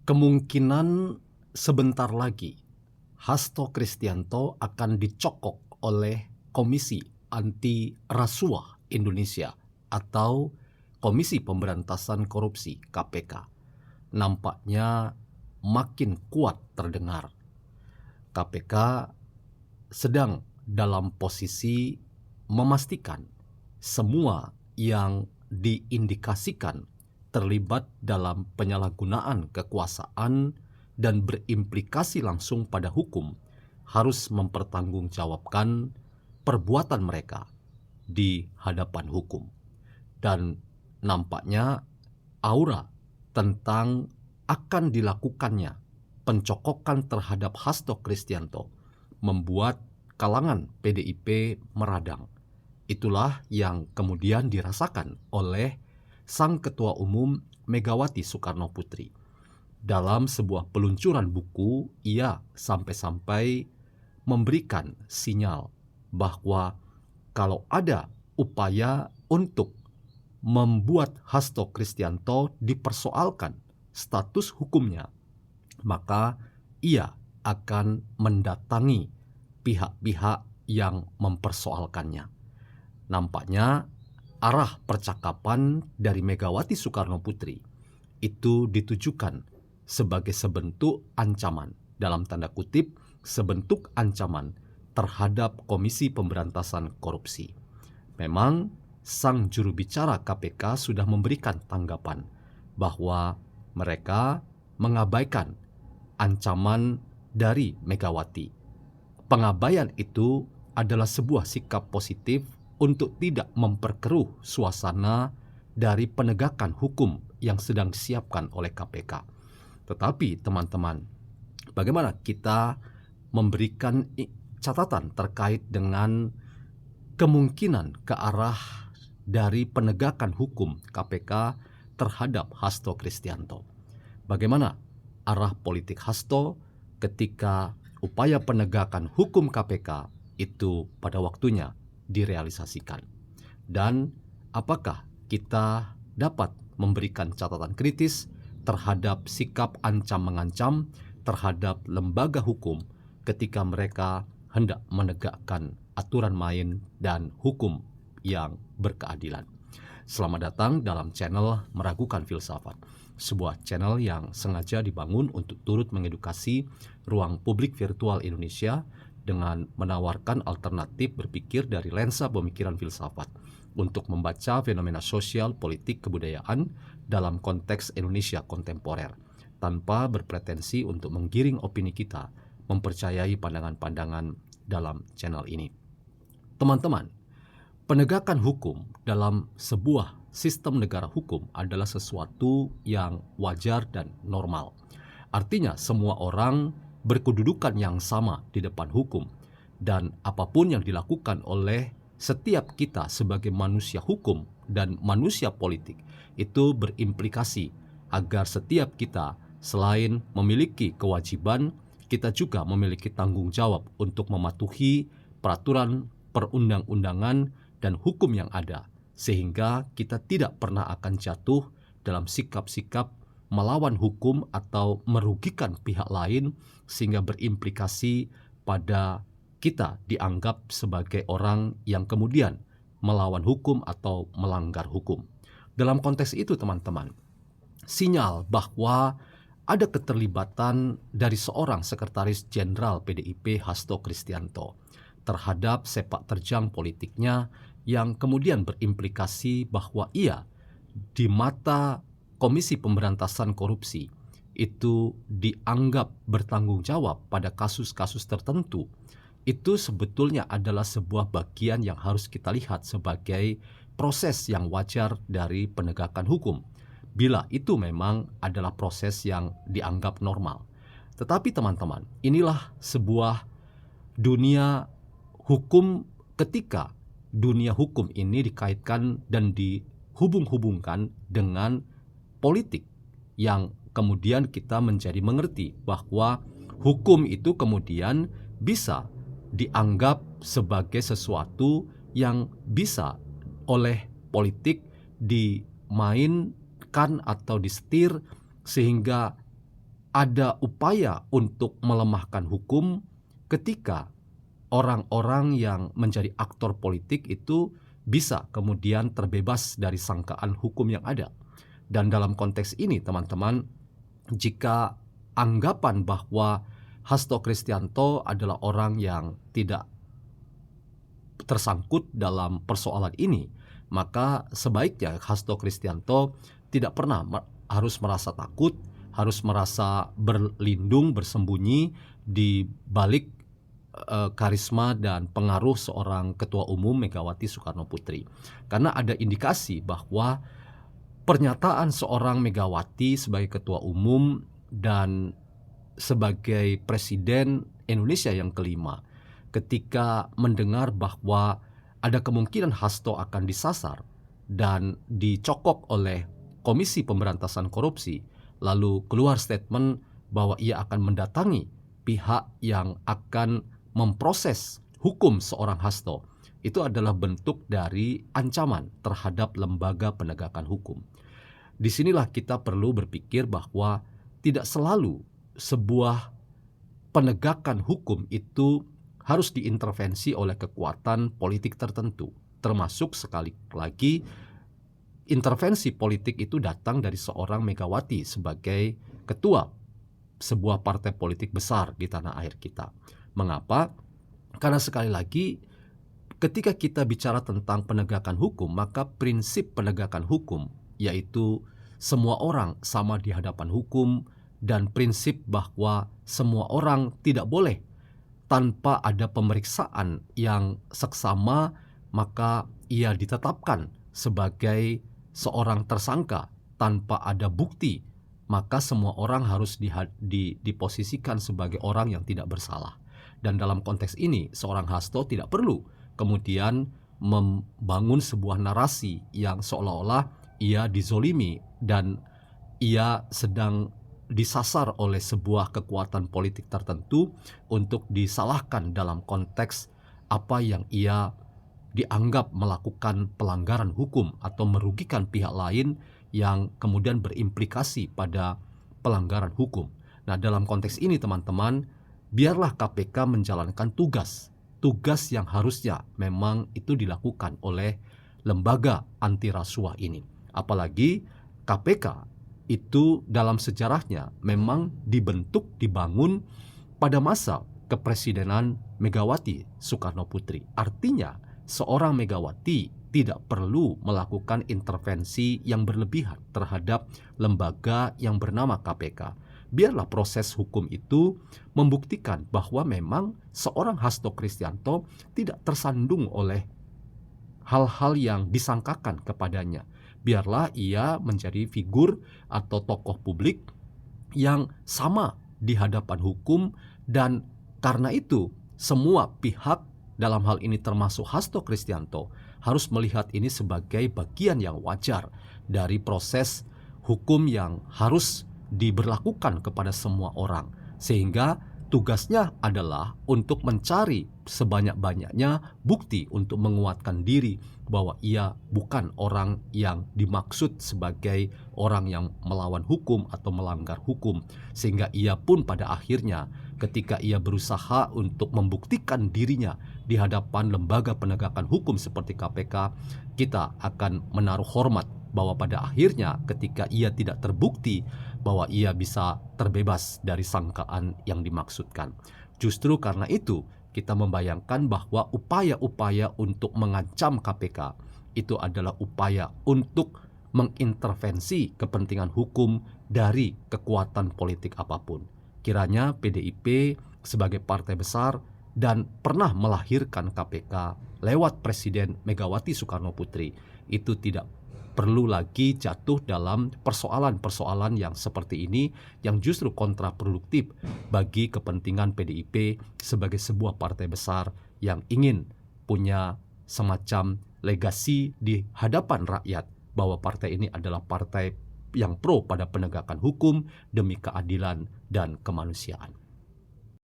Kemungkinan sebentar lagi Hasto Kristianto akan dicokok oleh Komisi Anti Rasuah Indonesia atau Komisi Pemberantasan Korupsi (KPK). Nampaknya makin kuat terdengar. KPK sedang dalam posisi memastikan semua yang diindikasikan terlibat dalam penyalahgunaan kekuasaan dan berimplikasi langsung pada hukum harus mempertanggungjawabkan perbuatan mereka di hadapan hukum. Dan nampaknya aura tentang akan dilakukannya pencokokan terhadap Hasto Kristianto membuat kalangan PDIP meradang. Itulah yang kemudian dirasakan oleh Sang Ketua Umum Megawati Soekarnoputri. Dalam sebuah peluncuran buku, ia sampai-sampai memberikan sinyal bahwa kalau ada upaya untuk membuat Hasto Kristianto dipersoalkan status hukumnya, maka ia akan mendatangi pihak-pihak yang mempersoalkannya. Nampaknya arah percakapan dari Megawati Soekarnoputri itu ditujukan sebagai sebentuk ancaman, dalam tanda kutip, sebentuk ancaman terhadap Komisi Pemberantasan Korupsi. Memang sang juru bicara KPK sudah memberikan tanggapan bahwa mereka mengabaikan ancaman dari Megawati. Pengabaian itu adalah sebuah sikap positif untuk tidak memperkeruh suasana dari penegakan hukum yang sedang disiapkan oleh KPK. Tetapi teman-teman, bagaimana kita memberikan catatan terkait dengan kemungkinan ke arah dari penegakan hukum KPK terhadap Hasto Kristianto? Bagaimana arah politik Hasto ketika upaya penegakan hukum KPK itu pada waktunya direalisasikan? Dan apakah kita dapat memberikan catatan kritis terhadap sikap ancam-mengancam terhadap lembaga hukum ketika mereka hendak menegakkan aturan main dan hukum yang berkeadilan? Selamat datang dalam channel Meragukan Filsafat, sebuah channel yang sengaja dibangun untuk turut mengedukasi ruang publik virtual Indonesia dengan menawarkan alternatif berpikir dari lensa pemikiran filsafat untuk membaca fenomena sosial, politik, kebudayaan dalam konteks Indonesia kontemporer, tanpa berpretensi untuk menggiring opini kita mempercayai pandangan-pandangan dalam channel ini. Teman-teman, penegakan hukum dalam sebuah sistem negara hukum adalah sesuatu yang wajar dan normal. Artinya semua orang berkedudukan yang sama di depan hukum, dan apapun yang dilakukan oleh setiap kita sebagai manusia hukum dan manusia politik itu berimplikasi agar setiap kita selain memiliki kewajiban, kita juga memiliki tanggung jawab untuk mematuhi peraturan perundang-undangan dan hukum yang ada, sehingga kita tidak pernah akan jatuh dalam sikap-sikap melawan hukum atau merugikan pihak lain sehingga berimplikasi pada kita dianggap sebagai orang yang kemudian melawan hukum atau melanggar hukum. Dalam konteks itu teman-teman, sinyal bahwa ada keterlibatan dari seorang sekretaris jenderal PDIP Hasto Kristianto terhadap sepak terjang politiknya yang kemudian berimplikasi bahwa ia di mata Komisi Pemberantasan Korupsi itu dianggap bertanggung jawab pada kasus-kasus tertentu, itu sebetulnya adalah sebuah bagian yang harus kita lihat sebagai proses yang wajar dari penegakan hukum, bila itu memang adalah proses yang dianggap normal. Tetapi teman-teman, inilah sebuah dunia hukum ketika dunia hukum ini dikaitkan dan dihubung-hubungkan dengan politik, yang kemudian kita menjadi mengerti bahwa hukum itu kemudian bisa dianggap sebagai sesuatu yang bisa oleh politik dimainkan atau disetir sehingga ada upaya untuk melemahkan hukum ketika orang-orang yang menjadi aktor politik itu bisa kemudian terbebas dari sangkaan hukum yang ada. Dan dalam konteks ini, teman-teman, jika anggapan bahwa Hasto Kristianto adalah orang yang tidak tersangkut dalam persoalan ini, maka sebaiknya Hasto Kristianto tidak pernah harus merasa takut, harus merasa berlindung, bersembunyi di balik karisma dan pengaruh seorang Ketua Umum Megawati Soekarno Putri. Karena ada indikasi bahwa pernyataan seorang Megawati sebagai Ketua Umum dan sebagai Presiden Indonesia yang kelima, ketika mendengar bahwa ada kemungkinan Hasto akan disasar dan dicokok oleh Komisi Pemberantasan Korupsi, lalu keluar statement bahwa ia akan mendatangi pihak yang akan memproses hukum seorang Hasto, itu adalah bentuk dari ancaman terhadap lembaga penegakan hukum. Disinilah kita perlu berpikir bahwa tidak selalu sebuah penegakan hukum itu harus diintervensi oleh kekuatan politik tertentu, termasuk sekali lagi intervensi politik itu datang dari seorang Megawati sebagai ketua sebuah partai politik besar di tanah air kita. Mengapa? Karena sekali lagi ketika kita bicara tentang penegakan hukum, maka prinsip penegakan hukum yaitu semua orang sama di hadapan hukum dan prinsip bahwa semua orang tidak boleh tanpa ada pemeriksaan yang seksama maka ia ditetapkan sebagai seorang tersangka tanpa ada bukti, maka semua orang harus diposisikan sebagai orang yang tidak bersalah. Dan dalam konteks ini, seorang Hasto tidak perlu kemudian membangun sebuah narasi yang seolah-olah ia dizolimi dan ia sedang disasar oleh sebuah kekuatan politik tertentu untuk disalahkan dalam konteks apa yang ia dianggap melakukan pelanggaran hukum atau merugikan pihak lain yang kemudian berimplikasi pada pelanggaran hukum. Nah, dalam konteks ini teman-teman, biarlah KPK menjalankan tugas yang harusnya memang itu dilakukan oleh lembaga anti rasuah ini. Apalagi KPK itu dalam sejarahnya memang dibangun pada masa kepresidenan Megawati Soekarno Putri. Artinya seorang Megawati tidak perlu melakukan intervensi yang berlebihan terhadap lembaga yang bernama KPK. Biarlah proses hukum itu membuktikan bahwa memang seorang Hasto Kristianto tidak tersandung oleh hal-hal yang disangkakan kepadanya. Biarlah ia menjadi figur atau tokoh publik yang sama di hadapan hukum, dan karena itu semua pihak dalam hal ini termasuk Hasto Kristianto harus melihat ini sebagai bagian yang wajar dari proses hukum yang harus diberlakukan kepada semua orang, sehingga tugasnya adalah untuk mencari sebanyak-banyaknya bukti untuk menguatkan diri bahwa ia bukan orang yang dimaksud sebagai orang yang melawan hukum atau melanggar hukum, sehingga ia pun pada akhirnya ketika ia berusaha untuk membuktikan dirinya di hadapan lembaga penegakan hukum seperti KPK, kita akan menaruh hormat bahwa pada akhirnya ketika ia tidak terbukti bahwa ia bisa terbebas dari sangkaan yang dimaksudkan. Justru karena itu kita membayangkan bahwa upaya-upaya untuk mengancam KPK itu adalah upaya untuk mengintervensi kepentingan hukum dari kekuatan politik apapun. Kiranya PDIP sebagai partai besar dan pernah melahirkan KPK lewat Presiden Megawati Soekarno Putri itu tidak perlu lagi jatuh dalam persoalan-persoalan yang seperti ini yang justru kontraproduktif bagi kepentingan PDIP sebagai sebuah partai besar yang ingin punya semacam legasi di hadapan rakyat bahwa partai ini adalah partai yang pro pada penegakan hukum demi keadilan dan kemanusiaan.